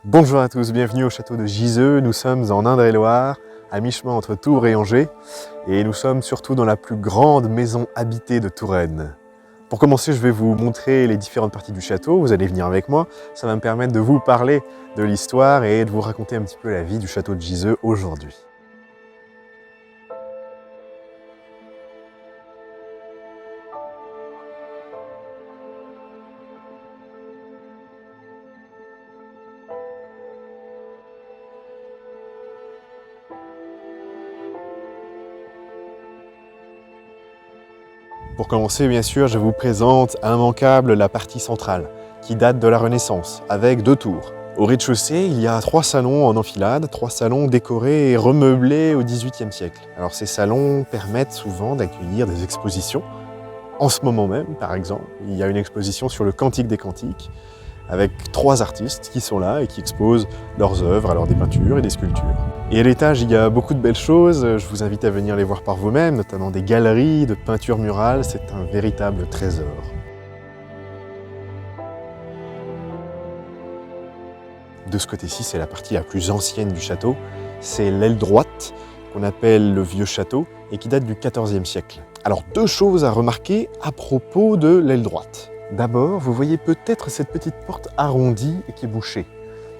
Bonjour à tous, bienvenue au château de Giseux. Nous sommes en Indre-et-Loire, à mi-chemin entre Tours et Angers, et nous sommes surtout dans la plus grande maison habitée de Touraine. Pour commencer, je vais vous montrer les différentes parties du château, vous allez venir avec moi, ça va me permettre de vous parler de l'histoire et de vous raconter un petit peu la vie du château de Giseux aujourd'hui. Pour commencer, bien sûr, je vous présente immanquable la partie centrale, qui date de la Renaissance, avec 2 tours. Au rez-de-chaussée, il y a 3 salons en enfilade, 3 salons décorés et remeublés au XVIIIe siècle. Alors ces salons permettent souvent d'accueillir des expositions. En ce moment même, par exemple, il y a une exposition sur le Cantique des Cantiques, avec 3 artistes qui sont là et qui exposent leurs œuvres, alors des peintures et des sculptures. Et à l'étage, il y a beaucoup de belles choses, je vous invite à venir les voir par vous-même, notamment des galeries de peintures murales, c'est un véritable trésor. De ce côté-ci, c'est la partie la plus ancienne du château, c'est l'aile droite, qu'on appelle le Vieux Château, et qui date du XIVe siècle. Alors 2 choses à remarquer à propos de l'aile droite. D'abord, vous voyez peut-être cette petite porte arrondie et qui est bouchée.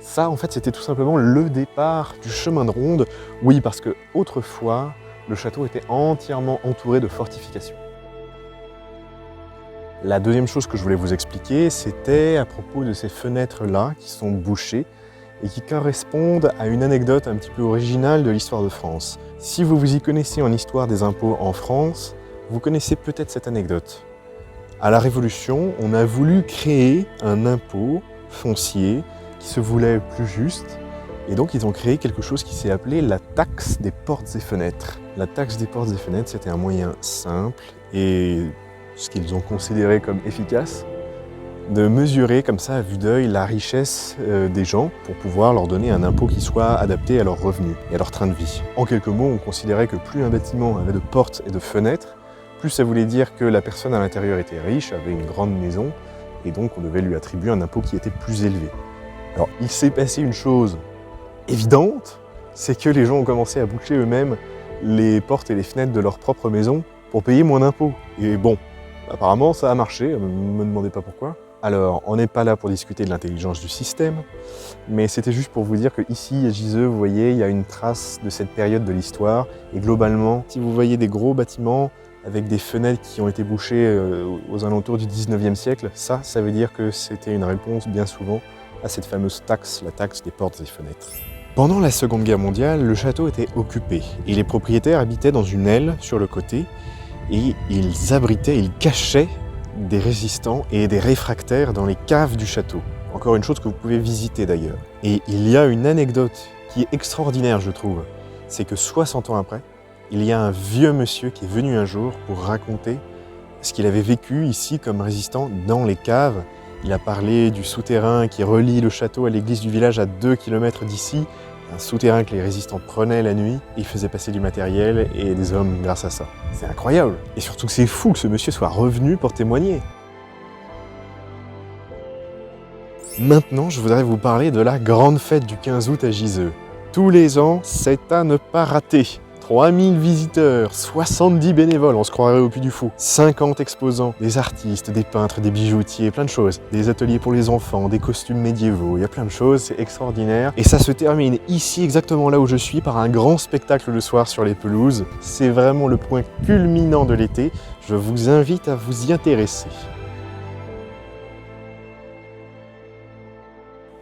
Ça, en fait, c'était tout simplement le départ du chemin de ronde. Oui, parce que autrefois, le château était entièrement entouré de fortifications. La deuxième chose que je voulais vous expliquer, c'était à propos de ces fenêtres-là qui sont bouchées et qui correspondent à une anecdote un petit peu originale de l'histoire de France. Si vous vous y connaissez en histoire des impôts en France, vous connaissez peut-être cette anecdote. À la Révolution, on a voulu créer un impôt foncier qui se voulait plus juste, et donc ils ont créé quelque chose qui s'est appelé la taxe des portes et fenêtres. La taxe des portes et fenêtres, c'était un moyen simple, et ce qu'ils ont considéré comme efficace, de mesurer comme ça à vue d'œil la richesse des gens pour pouvoir leur donner un impôt qui soit adapté à leurs revenus et à leur train de vie. En quelques mots, on considérait que plus un bâtiment avait de portes et de fenêtres, plus ça voulait dire que la personne à l'intérieur était riche, avait une grande maison, et donc on devait lui attribuer un impôt qui était plus élevé. Alors il s'est passé une chose évidente, c'est que les gens ont commencé à boucher eux-mêmes les portes et les fenêtres de leur propre maison pour payer moins d'impôts. Et bon, apparemment ça a marché, ne me demandez pas pourquoi. Alors, on n'est pas là pour discuter de l'intelligence du système, mais c'était juste pour vous dire qu'ici, à Giseux, vous voyez, il y a une trace de cette période de l'histoire, et globalement, si vous voyez des gros bâtiments avec des fenêtres qui ont été bouchées aux alentours du 19e siècle, ça veut dire que c'était une réponse bien souvent à cette fameuse taxe, la taxe des portes et fenêtres. Pendant la Seconde Guerre mondiale, le château était occupé et les propriétaires habitaient dans une aile sur le côté et ils abritaient, ils cachaient des résistants et des réfractaires dans les caves du château. Encore une chose que vous pouvez visiter d'ailleurs. Et il y a une anecdote qui est extraordinaire, je trouve. C'est que 60 ans après, il y a un vieux monsieur qui est venu un jour pour raconter ce qu'il avait vécu ici comme résistant dans les caves. Il a parlé du souterrain qui relie le château à l'église du village à 2 km d'ici, un souterrain que les résistants prenaient la nuit, et ils faisaient passer du matériel et des hommes grâce à ça. C'est incroyable! Et surtout que c'est fou que ce monsieur soit revenu pour témoigner. Maintenant, je voudrais vous parler de la grande fête du 15 août à Giseux. Tous les ans, c'est à ne pas rater. 3000 visiteurs, 70 bénévoles, on se croirait au Puy du Fou, 50 exposants, des artistes, des peintres, des bijoutiers, plein de choses, des ateliers pour les enfants, des costumes médiévaux, il y a plein de choses, c'est extraordinaire. Et ça se termine ici, exactement là où je suis, par un grand spectacle le soir sur les pelouses. C'est vraiment le point culminant de l'été, je vous invite à vous y intéresser.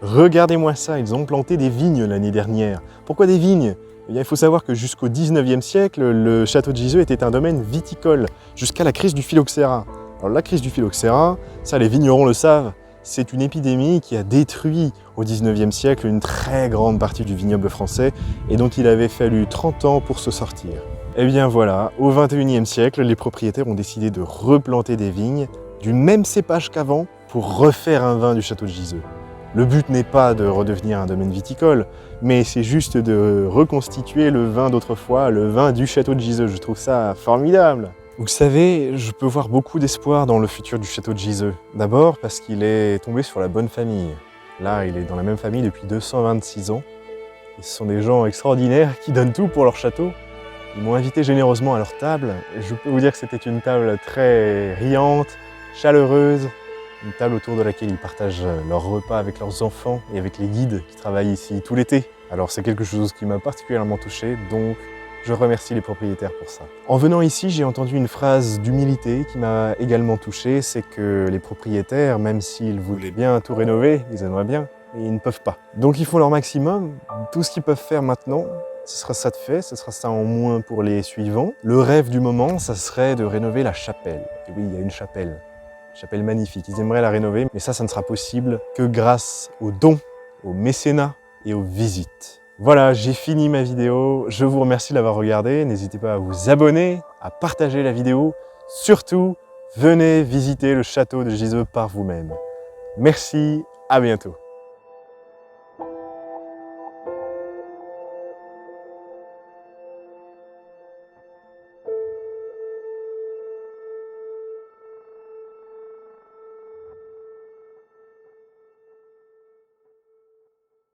Regardez-moi ça, ils ont planté des vignes l'année dernière. Pourquoi des vignes ? Eh bien, il faut savoir que jusqu'au 19e siècle, le château de Giseux était un domaine viticole, jusqu'à la crise du phylloxéra. Alors la crise du phylloxéra, ça les vignerons le savent, c'est une épidémie qui a détruit au 19e siècle une très grande partie du vignoble français et dont il avait fallu 30 ans pour se sortir. Eh bien voilà, au 21e siècle, les propriétaires ont décidé de replanter des vignes du même cépage qu'avant pour refaire un vin du château de Giseux. Le but n'est pas de redevenir un domaine viticole, mais c'est juste de reconstituer le vin d'autrefois, le vin du château de Giseux. Je trouve ça formidable. Vous savez, je peux voir beaucoup d'espoir dans le futur du château de Giseux. D'abord parce qu'il est tombé sur la bonne famille. Là, il est dans la même famille depuis 226 ans. Et ce sont des gens extraordinaires qui donnent tout pour leur château. Ils m'ont invité généreusement à leur table. Et je peux vous dire que c'était une table très riante, chaleureuse. Une table autour de laquelle ils partagent leurs repas avec leurs enfants et avec les guides qui travaillent ici tout l'été. Alors c'est quelque chose qui m'a particulièrement touché, donc je remercie les propriétaires pour ça. En venant ici, j'ai entendu une phrase d'humilité qui m'a également touché, c'est que les propriétaires, même s'ils voulaient bien tout rénover, ils aimeraient bien, mais ils ne peuvent pas. Donc ils font leur maximum, tout ce qu'ils peuvent faire maintenant, ce sera ça de fait, ce sera ça en moins pour les suivants. Le rêve du moment, ça serait de rénover la chapelle. Et oui, il y a une chapelle magnifique, ils aimeraient la rénover, mais ça ne sera possible que grâce aux dons, au mécénat et aux visites. Voilà, j'ai fini ma vidéo, je vous remercie de l'avoir regardée, n'hésitez pas à vous abonner, à partager la vidéo, surtout, venez visiter le château de Giseux par vous-même. Merci, à bientôt.